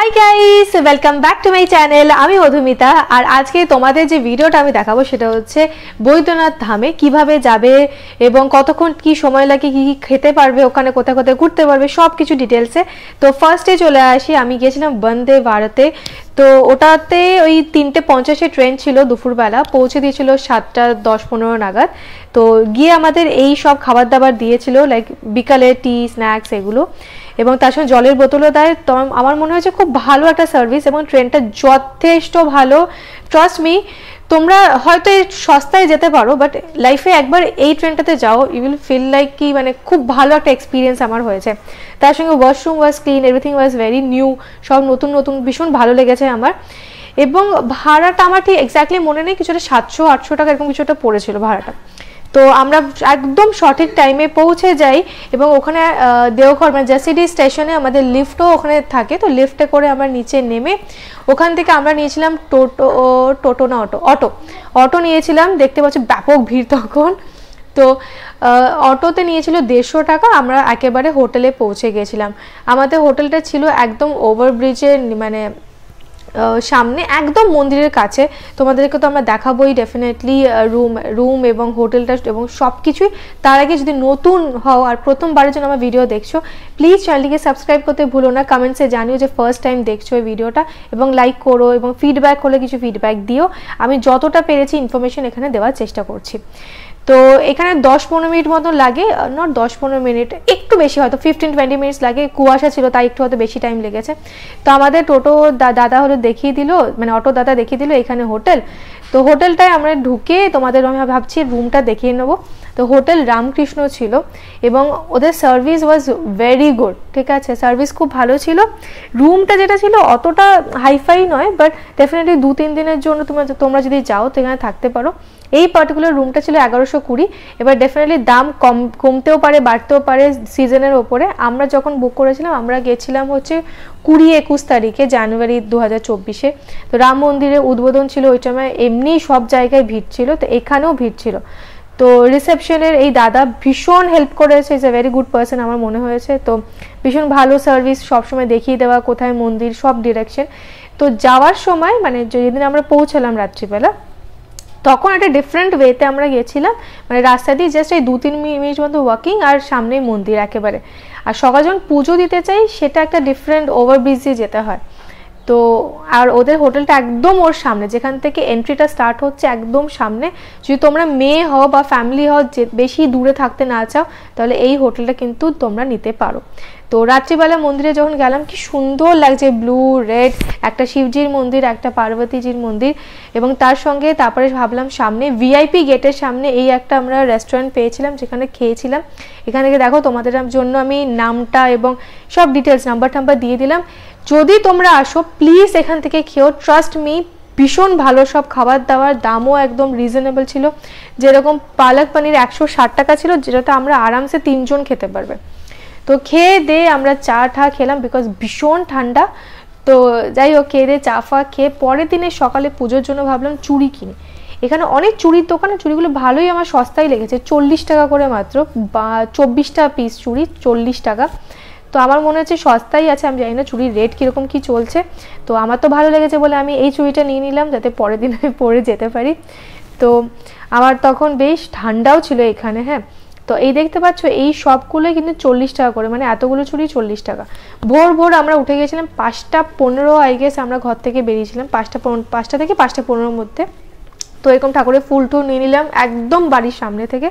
Hi guys, welcome back to my channel. আমি মধুমিতা। আর আজকে তোমাদের যে ভিডিওটা আমি দেখাবো সেটা হচ্ছে বৈদ্যনাথ ধামে কিভাবে যাবে এবং কতক্ষণ কি সময় লাগে, কি কি খেতে পারবে, ওখানে কোথায় কোথায় ঘুরতে পারবে, সব কিছু ডিটেলসে। তো ফার্স্টে চলে আসি, আমি গিয়েছিলাম বন্দে ভারতে। তো ওটাতে ওই 3:50 ট্রেন ছিল, দুপুরবেলা পৌঁছে দিয়েছিল 7:10-15 নাগাদ। তো গিয়ে আমাদের এই সব খাবার দাবার দিয়েছিল, লাইক বিকালে টি স্ন্যাক্স এগুলো, এবং তার সঙ্গে জলের বোতলও দেয়। তো আমার মনে হয়েছে খুব ভালো একটা সার্ভিস এবং ট্রেনটা যথেষ্ট ভালো। ট্রাস্ট মি, তোমরা হয়তো এই সস্তায় যেতে পারো, বাট লাইফে একবার এই ট্রেনটাতে যাও, ইউ উইল ফিল লাইক কি মানে খুব ভালো একটা এক্সপিরিয়েন্স আমার হয়েছে। তার সঙ্গে washroom was clean, everything was very new, সব নতুন নতুন, ভীষণ ভালো লেগেছে আমার। এবং ভাড়াটা আমার ঠিক এক্স্যাক্টলি মনে নেই, কিছুটা 700-800 টাকা এরকম কিছুটা পড়েছিল ভাড়াটা। তো আমরা একদম সঠিক টাইমে পৌঁছে যাই এবং ওখানে দেওঘর মানে জাসিডি স্টেশনে আমাদের লিফটও ওখানে থাকে। তো লিফটে করে আমরা নিচে নেমে ওখান থেকে আমরা নিয়েছিলাম অটো নিয়েছিলাম। দেখতে পাচ্ছি ব্যাপক ভিড় তখন। তো অটোতে নিয়েছিল 150 টাকা। আমরা একেবারে হোটেলে পৌঁছে গেছিলাম। আমাদের হোটেলটা ছিল একদম ওভারব্রিজের মানে সামনে, একদম মন্দিরের কাছে। তোমাদেরকে তো আমরা দেখাবোই ডেফিনেটলি রুম এবং হোটেলটা এবং সব কিছুই। তার আগে যদি নতুন হও আর প্রথমবারের জন্য আমার ভিডিও দেখছো, প্লিজ চ্যানেলটিকে সাবস্ক্রাইব করতে ভুলো না। কমেন্টসে জানিও যে ফার্স্ট টাইম দেখছো এই ভিডিওটা, এবং লাইক করো, এবং ফিডব্যাক হলে কিছু ফিডব্যাক দিও। আমি যতটা পেরেছি ইনফরমেশন এখানে দেওয়ার চেষ্টা করছি। তো এখানে 10-15 মিনিট মতো লাগে, নট 10-15 মিনিট, একটু বেশি, হয়তো 15-20 মিনিটস লাগে। কুয়াশা ছিল তাই একটু হয়তো বেশি টাইম লেগেছে। তো আমাদের টোটো দাদা হলো দেখিয়ে দিল, মানে অটো দাদা দেখিয়ে দিল এখানে হোটেল। তো হোটেলটায় আমরা ঢুকে তোমাদের আমি ভাবছি রুমটা দেখিয়ে নেবো। তো হোটেল রামকৃষ্ণ ছিল এবং ওদের সার্ভিস ওয়াজ ভেরি গুড, ঠিক আছে, সার্ভিস খুব ভালো ছিল। রুমটা যেটা ছিল অতটা হাইফাই নয়, বাট ডেফিনেটলি 2-3 দিনের জন্য তোমরা যদি যাও তো এখানে থাকতে পারো। এই পার্টিকুলার রুমটা ছিল 1120। এবার ডেফিনেটলি দাম কমতেও পারে, বাড়তেও পারে সিজনের ওপরে। আমরা যখন বুক করেছিলাম আমরা গেছিলাম হচ্ছে 20-21 তারিখে জানুয়ারি 2024-এ। তো রাম মন্দিরের উদ্বোধন ছিল ওই সময়, এমনি সব জায়গায় ভিড় ছিল, তো এখানেও ভিড় ছিল। তো রিসেপশনের এই দাদা ভীষণ হেল্প করেছে, is a very good person আমার মনে হয়েছে। তো ভীষণ ভালো সার্ভিস, সবসময় দেখিয়ে দেওয়া কোথায় মন্দির, সব ডিরেকশন। তো যাওয়ার সময় মানে যেদিন আমরা পৌঁছালাম রাত্রিবেলা, তখন একটা ডিফারেন্ট ওয়েতে আমরা গেছিলাম, মানে রাস্তা দিয়ে জাস্ট এই 2-3 মিনিট মতো ওয়াকিং, আর সামনেই মন্দির একেবারে। আর সকালে যখন পুজো দিতে চাই সেটা একটা ডিফারেন্ট ওভারব্রিজ দিয়ে যেতে হয়। তো আর ওদের হোটেলটা একদম ওর সামনে, যেখান থেকে এন্ট্রিটা স্টার্ট হচ্ছে একদম সামনে। যদি তোমরা মেয়ে হও বা ফ্যামিলি হও, যে বেশি দূরে থাকতে না চাও, তাহলে এই হোটেলটা কিন্তু তোমরা নিতে পারো। তো রাত্রিবেলা মন্দিরে যখন গেলাম, কি সুন্দর লাগছে, ব্লু রেড, একটা শিবজির মন্দির, একটা পার্বতীজির মন্দির, এবং তার সঙ্গে তারপরে ভাবলাম সামনে ভিআইপি গেটের সামনে এই একটা আমরা রেস্টুরেন্ট পেয়েছিলাম যেখানে খেয়েছিলাম। এখান থেকে দেখো তোমাদের জন্য আমি নামটা এবং সব ডিটেলস নাম্বার দিয়ে দিলাম। যদি তোমরা আসো প্লিজ এখান থেকে খেও, ট্রাস্ট মি, ভীষণ ভালো সব খাবার দাবার, দামও একদম রিজনেবল ছিল। যেরকম পালক পনির 160 টাকা ছিল, যেটাতে আমরা আরামসে 3 জন খেতে পারবে। তো খেয়ে দিয়ে আমরা চা খেলাম, বিকজ ভীষণ ঠান্ডা। তো যাই হোক, খেয়ে দিয়ে চা খেয়ে পরের দিনে সকালে পুজোর জন্য ভাবলাম চুড়ি কিনি। এখানে অনেক চুড়ির দোকানে, চুড়িগুলো ভালোই আমার সস্তায় লেগেছে, 40 টাকা করে মাত্র, বা 24টা পিস চুড়ি 40 টাকা। তো আমার মনে হচ্ছে সস্তাই আছে, আমি জানি না চুড়ির রেট কীরকম কী চলছে। তো আমার তো ভালো লেগেছে বলে আমি এই চুড়িটা নিয়ে নিলাম, যাতে পরের দিন আমি পরে যেতে পারি। তো আমার তখন বেশ ঠান্ডাও ছিল এখানে। হ্যাঁ, তো এই দেখতে পাচ্ছ এই সবগুলোই কিন্তু 40 টাকা করে, মানে এতগুলো চুড়ি 40 টাকা। ভোর আমরা উঠে গেছিলাম 5:15 আই গেস, আমরা ঘর থেকে বেরিয়েছিলাম 5টা থেকে 5:15 মধ্যে। তো এরকম ঠাকুরের ফুল টুল নিয়ে নিলাম একদম বাড়ির সামনে থেকে,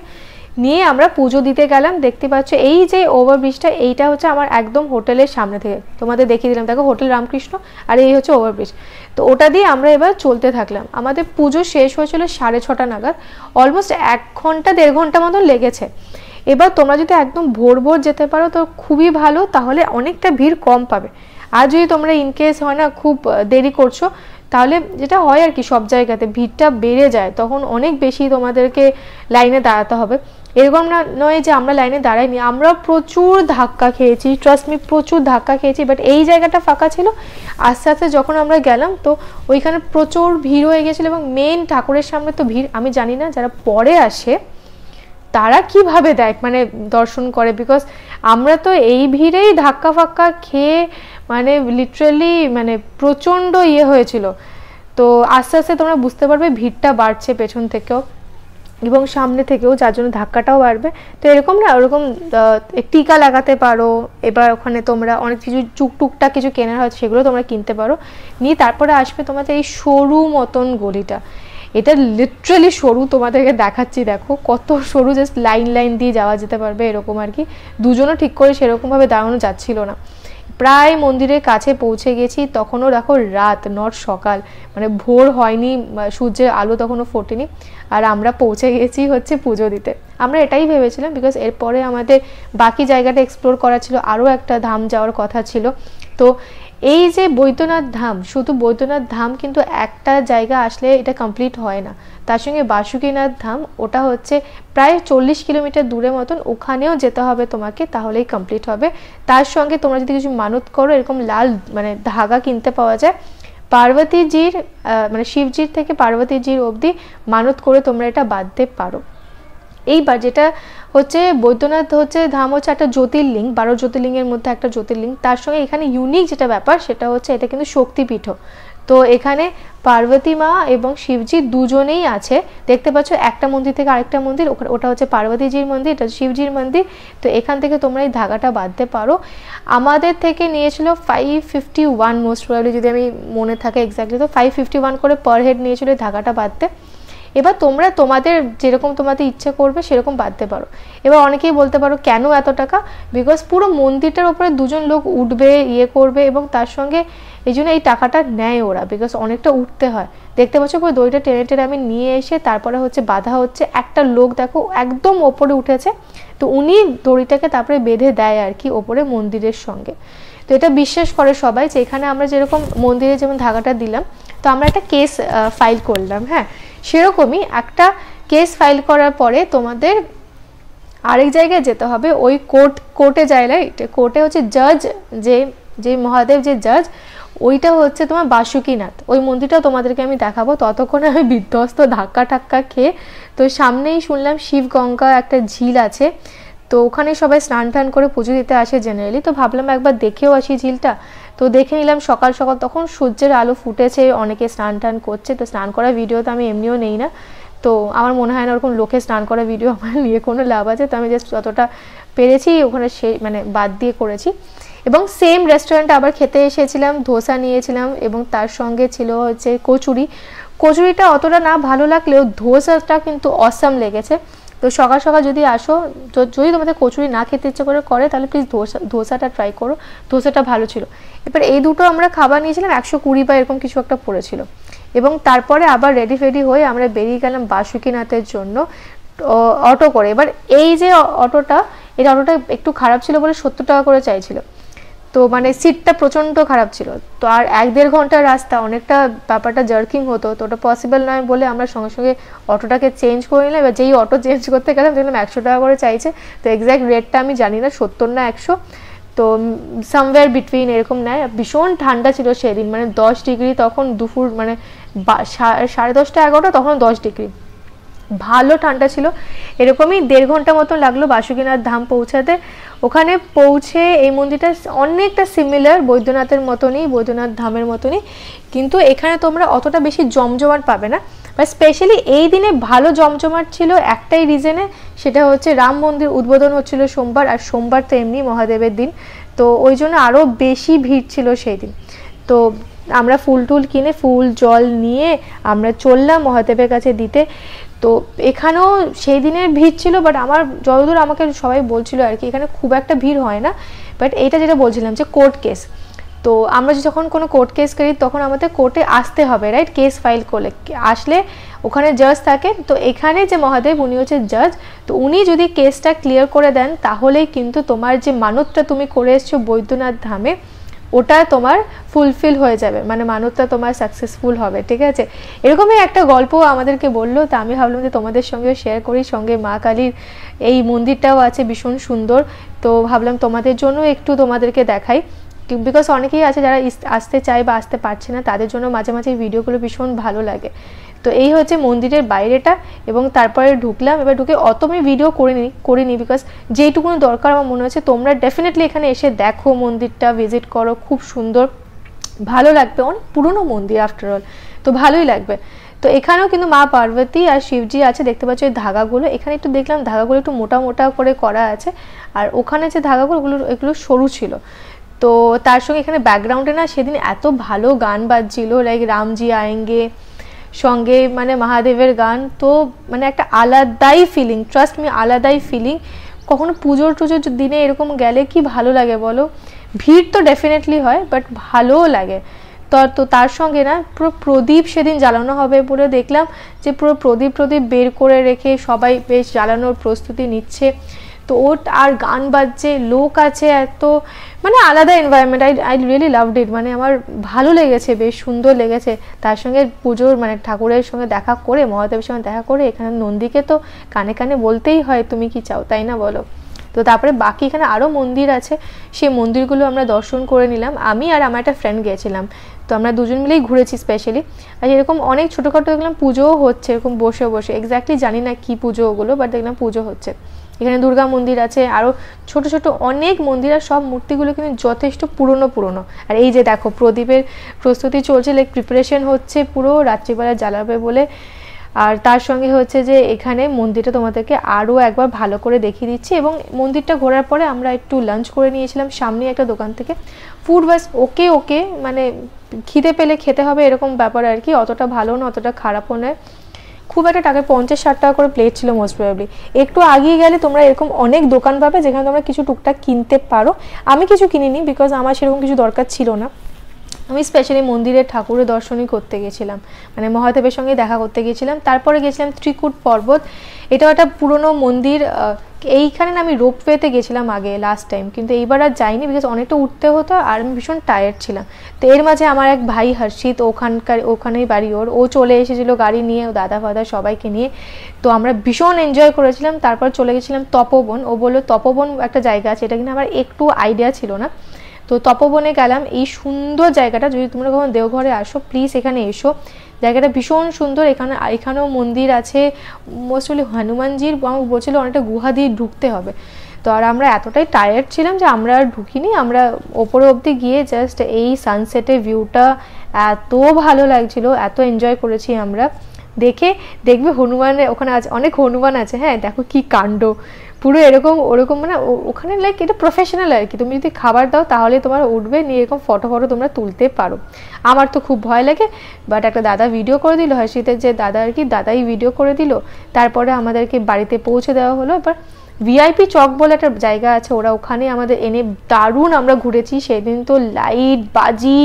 নিয়ে আমরা পুজো দিতে গেলাম। দেখতে পাচ্ছ এই যে ওভারব্রিজটা, এইটা হচ্ছে আমার একদম হোটেলের সামনে থেকে, তোমাদের দেখিয়ে দিলাম, দেখো হোটেল রামকৃষ্ণ, আর এই হচ্ছে ওভারব্রিজ। তো ওটা দিয়ে আমরা এবার চলতে থাকলাম। আমাদের পুজো শেষ হয়েছিল 6:30 নাগাদ, অলমোস্ট 1-1.5 ঘন্টা মতো লেগেছে। এবার তোমরা যদি একদম ভোর যেতে পারো তো খুবই ভালো, তাহলে অনেকটা ভিড় কম পাবে। আর যদি তোমরা ইনকেস হয় না খুব দেরি করছো, তাহলে যেটা হয় আর কি, সব জায়গাতে ভিড়টা বেড়ে যায়, তখন অনেক বেশি তোমাদেরকে লাইনে দাঁড়াতে হবে। এরকম না নয় যে আমরা লাইনে দাঁড়াইনি, আমরা প্রচুর ধাক্কা খেয়েছি, ট্রাস্ট মি, প্রচুর ধাক্কা খেয়েছি। বাট এই জায়গাটা ফাঁকা ছিল। আস্তে আস্তে যখন আমরা গেলাম তো ওইখানে প্রচুর ভিড় হয়ে গেছিলো, এবং মেন ঠাকুরের সামনে তো ভিড়, আমি জানি না যারা পরে আসে তারা কিভাবে দেয় মানে দর্শন করে, বিকজ আমরা তো এই ভিড়েই ধাক্কা ফাক্কা খেয়ে মানে লিটারালি মানে প্রচণ্ড ইয়ে হয়েছিল। তো আস্তে আস্তে তোমরা বুঝতে পারবে ভিড়টা বাড়ছে পেছন থেকেও এবং সামনে থেকেও, যার জন্য ধাক্কাটাও বাড়বে। তো এরকম না ওরকম টিকা লাগাতে পারো, এবার ওখানে তোমরা অনেক কিছু টুকটাক কিছু কেনার হয়তো সেগুলো তোমরা কিনতে পারো, নিয়ে তারপরে আসবে তোমাদের এই সরু মতন গলিটা। এটা লিটারালি সরু, তোমাদেরকে দেখাচ্ছি, দেখো কত সরু, জাস্ট লাইন লাইন দিয়ে যাওয়া যেতে পারবে এরকম আর কি। দুজনও ঠিক করে সেরকমভাবে দাঁড়ানো যাচ্ছিল না। প্রায় মন্দিরের কাছে পৌঁছে গেছি, তখনও দেখো রাত, নট সকাল, মানে ভোর হয়নি, সূর্যের আলো তখনও ফোটেনি, আর আমরা পৌঁছে গেছি হচ্ছে পুজো দিতে। আমরা এটাই ভেবেছিলাম, বিকজ এরপরে আমাদের বাকি জায়গাটা এক্সপ্লোর করা ছিল, আরও একটা ধাম যাওয়ার কথা ছিল। তো এই যে বৈদ্যনাথ ধাম, শুধু বৈদ্যনাথ ধাম কিন্তু একটা জায়গা আসলে এটা কমপ্লিট হয় না, তার সঙ্গে বাসুকীনাথ ধাম, ওটা হচ্ছে প্রায় 40 কিলোমিটার দূরে মতন, ওখানেও যেতে হবে তোমাকে, তাহলেই কমপ্লিট হবে। তার সঙ্গে তোমরা যদি কিছু মানত করো, এরকম লাল মানে ধাগা কিনতে পাওয়া যায়, পার্বতীজির মানে শিবজির থেকে পার্বতীজির অবধি মানত করে তোমরা এটা বাঁধতে পারো। এইবার যেটা হচ্ছে বৈদ্যনাথ হচ্ছে ধাম হচ্ছে একটা জ্যোতির্লিঙ্গ, 12 জ্যোতির্লিঙ্গের মধ্যে একটা জ্যোতির্লিঙ্গ। তার সঙ্গে এখানে ইউনিক যেটা ব্যাপার সেটা হচ্ছে এটা কিন্তু শক্তিপীঠ। তো এখানে পার্বতী মা এবং শিবজি দুজনেই আছে, দেখতে পাচ্ছ একটা মন্দির থেকে আরেকটা মন্দির, ওটা হচ্ছে পার্বতীজির মন্দির, এটা শিবজির মন্দির। তো এখান থেকে তোমরা এই ধাগাটা বাঁধতে পারো। আমাদের থেকে নিয়েছিল 551 মোস্ট প্রবাবলি, যদি আমি মনে থাকে এক্স্যাক্টলি, তো 551 করে পার হেড নিয়েছিল এই ধাগাটা বাঁধতে। এবার তোমরা তোমাদের যেরকম তোমাদের ইচ্ছে করবে সেরকম বাঁধতে পারো। এবার অনেকেই বলতে পারো কেন এত টাকা, বিকজ পুরো মন্দিরটার উপরে দুজন লোক উঠবে, ইয়ে করবে, এবং তার সঙ্গে এই জন্য এই টাকাটা নেয় ওরা, বিকজ অনেকটা উঠতে হয়। দেখতে পাচ্ছ পুরো দড়িটা টেনে টেনে আমি নিয়ে এসে তারপরে হচ্ছে বাঁধা হচ্ছে। একটা লোক দেখো একদম ওপরে উঠেছে, তো উনি দড়িটাকে তারপরে বেঁধে দেয় আর কি ওপরে মন্দিরের সঙ্গে। তো এটা বিশ্বাস করে সবাই যে এখানে আমরা যেরকম মন্দিরে যেমন ধাগাটা দিলাম, তো আমরা একটা কেস ফাইল করলাম, হ্যাঁ সেরকমই একটা কেস ফাইল করার পরে তোমাদের আরেক জায়গায় যেতে হবে, ওই কোর্টে যায়, রাইট? কোর্টে হচ্ছে জাজ, যে মহাদেব যে জাজ, ওইটা হচ্ছে তোমার বাসুকীনাথ। ওই মন্দিরটাও তোমাদেরকে আমি দেখাবো, ততক্ষণে আমি বিধ্বস্ত ধাক্কা ঠাক্কা খেয়ে। তো সামনেই শুনলাম শিবগঙ্গা একটা ঝিল আছে, তো ওখানে সবাই স্নান টান করে পুজো দিতে আসে জেনারেলি। তো ভাবলাম একবার দেখেও আসি ঝিলটা। তো দেখে নিলাম সকাল সকাল, তখন সূর্যের আলো ফুটেছে, অনেকে স্নান টান করছে। তো স্নান করার ভিডিও তো আমি এমনিও নেই না, তো আমার মনে হয় না ওরকম লোকে স্নান করার ভিডিও আমার নিয়ে কোনো লাভ আছে। তো আমি জাস্ট যতটা পেরেছি ওখানে মানে বাদ দিয়ে করেছি। এবং সেম রেস্টুরেন্টে আবার খেতে এসেছিলাম, ধোসা নিয়েছিলাম এবং তার সঙ্গে ছিল হচ্ছে কচুরি। কচুরিটা অতটা না ভালো লাগলেও ধোসাটা কিন্তু অসাম লেগেছে। তো সকাল সকাল যদি আসো, তো যদি তোমাদের কচুরি না খেতে ইচ্ছে করে তাহলে প্লিজ ধোসাটা ট্রাই করো, ধোসাটা ভালো ছিল। এবার এই দুটো আমরা খাবার নিয়েছিলাম, 120 বা এরকম কিছু একটা পড়েছিল। এবং তারপরে আবার রেডি ফেডি হয়ে আমরা বেরিয়ে গেলাম বাসুকীনাথের জন্য অটো করে। এবার এই যে অটোটা, এই অটোটা একটু খারাপ ছিল বলে 70 টাকা করে চাইছিল। তো মানে সিটটা প্রচণ্ড খারাপ ছিল, তো আর 1-1.5 ঘন্টার রাস্তা, অনেকটা ব্যাপারটা জার্কিং হতো, তো ওটা পসিবল নয় বলে আমরা সঙ্গে সঙ্গে অটোটাকে চেঞ্জ করে নিলাম। এবার যেই অটো চেঞ্জ করতে গেলাম দেখলাম 100 টাকা করে চাইছে। তো এক্স্যাক্ট রেটটা আমি জানি না, 70 না 100, তো সামওয়্যার বিটুইন এরকম নেয়। ভীষণ ঠান্ডা ছিল সেদিন, মানে 10 ডিগ্রি, তখন দুপুর মানে 10:30টা 11টা, তখন 10 ডিগ্রি, ভালো ঠান্ডা ছিল। এরকমই 1.5 ঘন্টা মতো লাগলো বাসুকীনাথ ধাম পৌঁছাতে। ওখানে পৌঁছে এই মন্দিরটা অনেকটা সিমিলার বৈদ্যনাথের মতনই, বৈদ্যনাথ ধামের মতনই, কিন্তু এখানে তোমরা অতটা বেশি জমজমাট পাবে না। বা স্পেশালি এই দিনে ভালো জমজমাট ছিল একটাই রিজনে, সেটা হচ্ছে রাম মন্দির উদ্বোধন হচ্ছিল সোমবার, আর সোমবার তো এমনি মহাদেবের দিন, তো ওই জন্য আরও বেশি ভিড় ছিল সেই দিন। তো আমরা ফুল টুল কিনে, ফুল জল নিয়ে আমরা চললাম মহাদেবের কাছে দিতে। তো এখানেও সেই দিনের ভিড় ছিল, বাট আমার যতদূর আমাকে সবাই বলছিল আর কি এখানে খুব একটা ভিড় হয় না। বাট এইটা যেটা বলছিলাম যে কোর্ট কেস, তো আমরা যখন কোনো কোর্ট কেস করি তখন আমাদের কোর্টে আসতে হবে, রাইট? কেস ফাইল করলে আসলে ওখানে জাজ থাকে, তো এখানে যে মহাদেব উনি হচ্ছে জাজ, তো উনি যদি কেসটা ক্লিয়ার করে দেন তাহলেই কিন্তু তোমার যে মানতটা তুমি করে এসছো বৈদ্যনাথ ধামে, ওটা তোমার ফুলফিল হয়ে যাবে, মানে মানতটা তোমার সাকসেসফুল হবে, ঠিক আছে? এরকমই একটা গল্প আমাদেরকে বললো, তো আমি ভাবলাম যে তোমাদের সঙ্গেও শেয়ার করি। সঙ্গে মা কালীর এই মন্দিরটাও আছে ভীষণ সুন্দর, তো ভাবলাম তোমাদের জন্য একটু তোমাদেরকে দেখাই। বিকজ অনেকেই আছে যারা আসতে চায় বা আসতে পারছে না, তাদের জন্য মাঝে মাঝে এই ভিডিওগুলো ভীষণ ভালো লাগে। তো এই হচ্ছে মন্দিরের বাইরেটা, এবং তারপরে ঢুকলাম। এবার ঢুকে অত আমি ভিডিও করিনি বিকজ যেইটুকুনি দরকার আমার মনে হচ্ছে তোমরা ডেফিনেটলি এখানে এসে দেখো, মন্দিরটা ভিজিট করো, খুব সুন্দর, ভালো লাগবে। অনেক পুরনো মন্দির আফটার অল, তো ভালোই লাগবে। তো এখানেও কিন্তু মা পার্বতী আর শিবজি আছে, দেখতে পাচ্ছ এই ধাগাগুলো। এখানে একটু দেখলাম ধাগাগুলো একটু মোটা মোটা করে করা আছে, আর ওখানে যে ধাগাগুলো এগুলো সরু ছিল। তো তার সঙ্গে এখানে ব্যাকগ্রাউন্ডে না সেদিন এত ভালো গান বাজছিল, লাইক রামজি আয়েঙ্গে, সঙ্গে মানে মহাদেবের গান। তো মানে একটা আলাদাই ফিলিং, ট্রাস্ট মি, আলাদাই ফিলিং। কখনো পুজোর দিনে এরকম গেলে কি ভালো লাগে বলো। ভিড় তো ডেফিনেটলি হয়, বাট ভালোও লাগে। তো তার সঙ্গে না পুরো প্রদীপ সেদিন জ্বালানো হবে বলে দেখলাম যে পুরো প্রদীপ বের করে রেখে সবাই বেশ জ্বালানোর প্রস্তুতি নিচ্ছে। তো ওর আর গান বাজছে, লোক আছে এত, মানে আলাদা environment. I really loved it, মানে আমার ভালো লেগেছে, বেশ সুন্দর লেগেছে। তার সঙ্গে পুজোর মানে ঠাকুরের সঙ্গে দেখা করে, মহাদেবের সঙ্গে দেখা করে, এখানে নন্দীকে তো কানে কানে বলতেই হয় তুমি কি চাও, তাই না বলো। তো তারপরে বাকি এখানে আরও মন্দির আছে, সেই মন্দিরগুলো আমরা দর্শন করে নিলাম। আমি আর আমার একটা ফ্রেন্ড গিয়েছিলাম, তো আমরা দুজন মিলেই ঘুরেছি স্পেশালি। আর এরকম অনেক ছোটোখাটো দেখলাম পুজোও হচ্ছে, এরকম বসে বসে, এক্স্যাক্টলি জানি না কি পুজো ওগুলো, বাট দেখলাম পুজো হচ্ছে। এখানে দুর্গা মন্দির আছে, আরও ছোট ছোট অনেক মন্দির, আর সব মূর্তিগুলো কিন্তু যথেষ্ট পুরনো। আর এই যে দেখো প্রদীপের প্রস্তুতি চলছে, লাইক প্রিপারেশন হচ্ছে পুরো, রাত্রিবেলা জ্বালাবে বলে। আর তার সঙ্গে হচ্ছে যে এখানে মন্দিরটা তোমাদেরকে আরও একবার ভালো করে দেখিয়ে দিচ্ছি। এবং মন্দিরটা ঘোরার পরে আমরা একটু লাঞ্চ করে নিয়েছিলাম সামনে একটা দোকান থেকে। ফুড ওয়াজ ওকে, মানে খিদে পেলে খেতে হবে এরকম ব্যাপার আর কি, অতটা ভালো না অতটা খারাপও নয়। খুব একটা টাকা 50-60 টাকা করে প্লেট ছিল মোস্ট প্রবাবলি। একটু আগিয়ে গেলে তোমরা এরকম অনেক দোকান পাবে যেখানে তোমরা কিছু টুকটাক কিনতে পারো। আমি কিছু কিনিনি বিকজ আমার সেরকম কিছু দরকার ছিল না। আমি স্পেশালি মন্দিরের ঠাকুরের দর্শনই করতে গেছিলাম, মানে মহাদেবের সঙ্গে দেখা করতে গেছিলাম। তারপরে গেছিলাম ত্রিকুট পর্বত, এটাও একটা পুরনো মন্দির। এইখানে না আমি রোপওয়েতে গেছিলাম আগে লাস্ট টাইম, কিন্তু এইবার আর যাইনি বিকজ অনেকটা উঠতে হতো আর আমি ভীষণ টায়ার্ড ছিলাম। তো এর মাঝে আমার এক ভাই হর্ষিত, ওখানেই বাড়ি ওর, ও চলে এসেছিলো গাড়ি নিয়ে, ও দাদা ফাদা সবাইকে নিয়ে। তো আমরা ভীষণ এনজয় করেছিলাম। তারপর চলে গেছিলাম তপোবন। ও বললো তপোবন একটা জায়গা আছে, এটা কিন্তু আমার একটু আইডিয়া ছিল না। তো তপোবনে গেলাম, এই সুন্দর জায়গাটা, যদি তোমরা কখনো দেওঘরে আসো প্লিজ এখানে এসো, জায়গাটা ভীষণ সুন্দর। এখানেও মন্দির আছে, মোস্টলি হনুমানজির, আমাকে বলছিল অনেকটা গুহা দিয়ে ঢুকতে হবে। তো আর আমরা এতটাই টায়ার্ড ছিলাম যে আমরা আর ঢুকিনি, আমরা ওপরে অবধি গিয়ে জাস্ট এই সানসেটের ভিউটা এত ভালো লাগছিল, এত এনজয় করেছি আমরা। দেখবে হনুমানের ওখানে আছে, অনেক হনুমান আছে, হ্যাঁ দেখো কি কাণ্ড, পুরো এরকম ওরকম, মানে ওখানে লাইক এটা প্রফেশনাল আর কি। তুমি যদি খাবার দাও তাহলে তোমার উঠবে, নিয়ে এরকম ফটো তোমরা তুলতে পারো। আমার তো খুব ভয় লাগে, বাট একটা দাদা ভিডিও করে দিল, হর্ষিতের যে দাদা আর কি, দাদাই ভিডিও করে দিল। তারপরে আমাদেরকে বাড়িতে পৌঁছে দেওয়া হলো। এবার ভিআইপি চক বলে একটা জায়গা আছে, ওরা ওখানে আমাদের এনে দারুণ আমরা ঘুরেছি সেদিন। তো লাইট বাজি,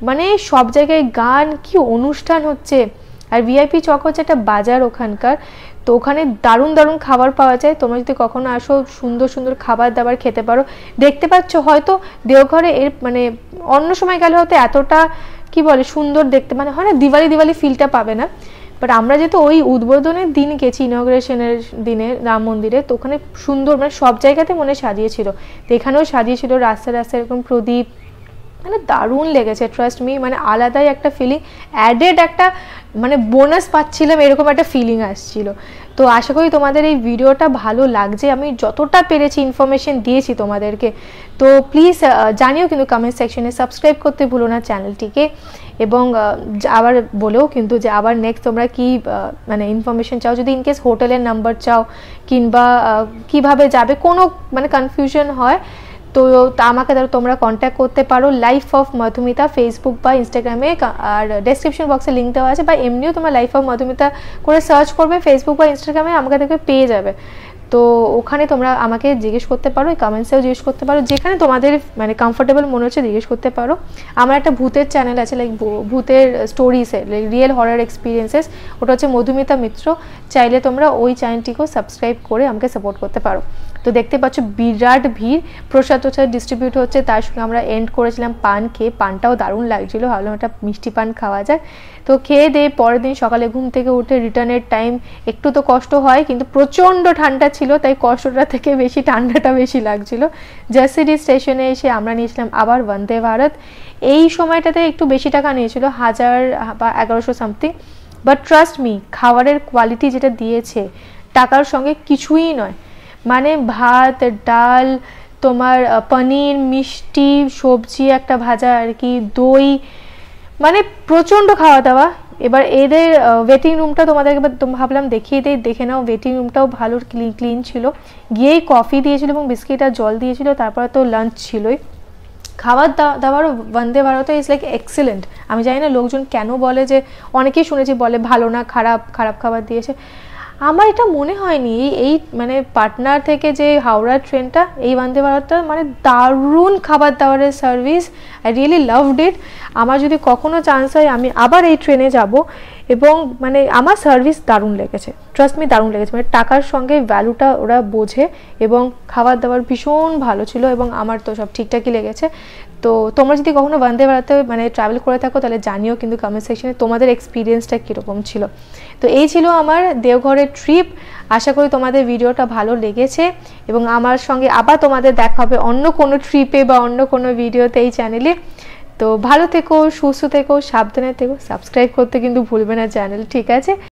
মানে সব জায়গায় গান, কি অনুষ্ঠান হচ্ছে। আর ভিআইপি চক হচ্ছে একটা বাজার ওখানকার, তো ওখানে দারুণ খাবার পাওয়া যায়। তোমরা যদি কখনো আসো সুন্দর খাবার দাবার খেতে পারো। দেখতে পাচ্ছ হয়তো দেওঘরে এর মানে অন্য সময় গেলে হয়তো এতটা কি বলে সুন্দর দেখতে, মানে হয় না দিওয়ালি ফিলটা পাবে না। বাট আমরা যেহেতু ওই উদ্বোধনের দিন গেছি, ইনগ্রেশনের দিনে রাম মন্দিরে, তো ওখানে সুন্দর মানে সব জায়গাতে মনে সাজিয়েছিল, তো এখানেও সাজিয়েছিল, রাস্তায় এরকম প্রদীপ, মানে দারুণ লেগেছে ট্রাস্ট মি। মানে আলাদাই একটা ফিলিং, অ্যাডেড একটা মানে বোনাস পাচ্ছিলাম, এরকম একটা ফিলিং আসছিল। তো আশা করি তোমাদের এই ভিডিওটা ভালো লাগছে, আমি যতটা পেরেছি ইনফরমেশন দিয়েছি তোমাদেরকে। তো প্লিজ জানিও কিন্তু কমেন্ট সেকশনে, সাবস্ক্রাইব করতে ভুলো না চ্যানেলটিকে। এবং আবার বলেও কিন্তু যে আবার নেক্সট তোমরা কি মানে ইনফরমেশন চাও, যদি ইনকেস হোটেলের নাম্বার চাও কিংবা কিভাবে যাবে কোনো মানে কনফিউশন হয়, তো আমাকে তোমরা কন্ট্যাক্ট করতে পারো লাইফ অফ মধুমিতা ফেসবুক বা ইনস্টাগ্রামে, আর ডেসক্রিপশন বক্সে লিঙ্ক দেওয়া আছে, বা এমনিও তোমরা লাইফ অফ মধুমিতা করে সার্চ করবে ফেসবুক বা ইনস্টাগ্রামে, আমাকে দেখবে পেয়ে যাবে। তো ওখানে তোমরা আমাকে জিজ্ঞেস করতে পারো, কমেন্টসেও জিজ্ঞেস করতে পারো, যেখানে তোমাদের মানে কমফোর্টেবল মনে হচ্ছে জিজ্ঞেস করতে পারো। আমার একটা ভূতের চ্যানেল আছে, লাইক ভূতের স্টোরিসে, লাইক রিয়েল হরার এক্সপিরিয়েন্সেস, ওটা হচ্ছে মধুমিতা মিত্র। চাইলে তোমরা ওই চ্যানেলটিকেও সাবস্ক্রাইব করে আমাকে সাপোর্ট করতে পারো। তো তো দেখতে পাচ্ছ বিরাট ভিড়, প্রসাদ টোসাদ ডিস্ট্রিবিউট হচ্ছে, তার সঙ্গে আমরা এন্ড করেছিলাম পান খেয়ে। পানটাও দারুণ লাগছিলো, ভাবলাম একটা মিষ্টি পান খাওয়া যায়। তো খেয়ে দিয়ে পরের দিন সকালে ঘুম থেকে উঠে রিটার্নের টাইম, একটু তো কষ্ট হয় কিন্তু প্রচণ্ড ঠান্ডা ছিল, তাই কষ্টটা থেকে বেশি ঠান্ডাটা বেশি লাগছিল। জার্সিডি স্টেশনে এসে আমরা নিয়েছিলাম আবার বন্দে ভারত। এই সময়টাতে একটু বেশি টাকা নিয়েছিল, 1000 বা 1100 সামথিং, বাট ট্রাস্ট মি খাবারের কোয়ালিটি যেটা দিয়েছে টাকার সঙ্গে কিছুই নয়। মানে ভাত, ডাল, তোমার পনির, মিষ্টি, সবজি একটা ভাজা আর কি, দই, মানে প্রচণ্ড খাওয়া দাওয়া। এবার এদের ওয়েটিং রুমটা তোমাদেরকে ভাবলাম দেখিয়ে দিই, দেখে নাও। ওয়েটিং রুমটাও ভালো ক্লিন ছিল। গিয়েই কফি দিয়েছিল এবং বিস্কিট আর জল দিয়েছিল, তারপরে তো লাঞ্চ ছিলই। খাবার দাবারও বন্দে ভারতে ইজ লাইক এক্সিলেন্ট। আমি জানি না লোকজন কেন বলে, যে অনেকেই শুনেছি বলে ভালো না, খারাপ খাবার দিয়েছে। আমার এটা মনে হয়নি। এই মানে পাটনার থেকে যে হাওড়া ট্রেনটা, এই বন্দে ভারতটা মানে দারুণ খাবার দাবারের service, I really loved it. আমার যদি কখনো চান্স হয় আমি আবার এই ট্রেনে যাব, এবং মানে আমার সার্ভিস দারুণ লেগেছে, ট্রাস্ট মি দারুণ লেগেছে। মানে টাকার সঙ্গে ভ্যালুটা ওরা বোঝে, এবং খাবার দাবার ভীষণ ভালো ছিল, এবং আমার তো সব ঠিকঠাকই লেগেছে। তো তোমরা যদি কখনো বন্দে ভারতে মানে ট্রাভেল করে থাকো তাহলে জানিও কিন্তু কমেন্ট সেকশনে তোমাদের এক্সপিরিয়েন্সটা কীরকম ছিল। তো এই ছিল আমার দেওঘরের ট্রিপ। আশা করি তোমাদের ভিডিওটা ভালো লেগেছে, এবং আমার সঙ্গে আবার তোমাদের দেখা হবে অন্য কোনো ট্রিপে বা অন্য কোনো ভিডিওতে এই চ্যানেলে। তো ভালো থেকো, সুস্থ থেকো, সাবধানে থেকো, সাবস্ক্রাইব করতে কিন্তু ভুলবে না চ্যানেল, ঠিক আছে?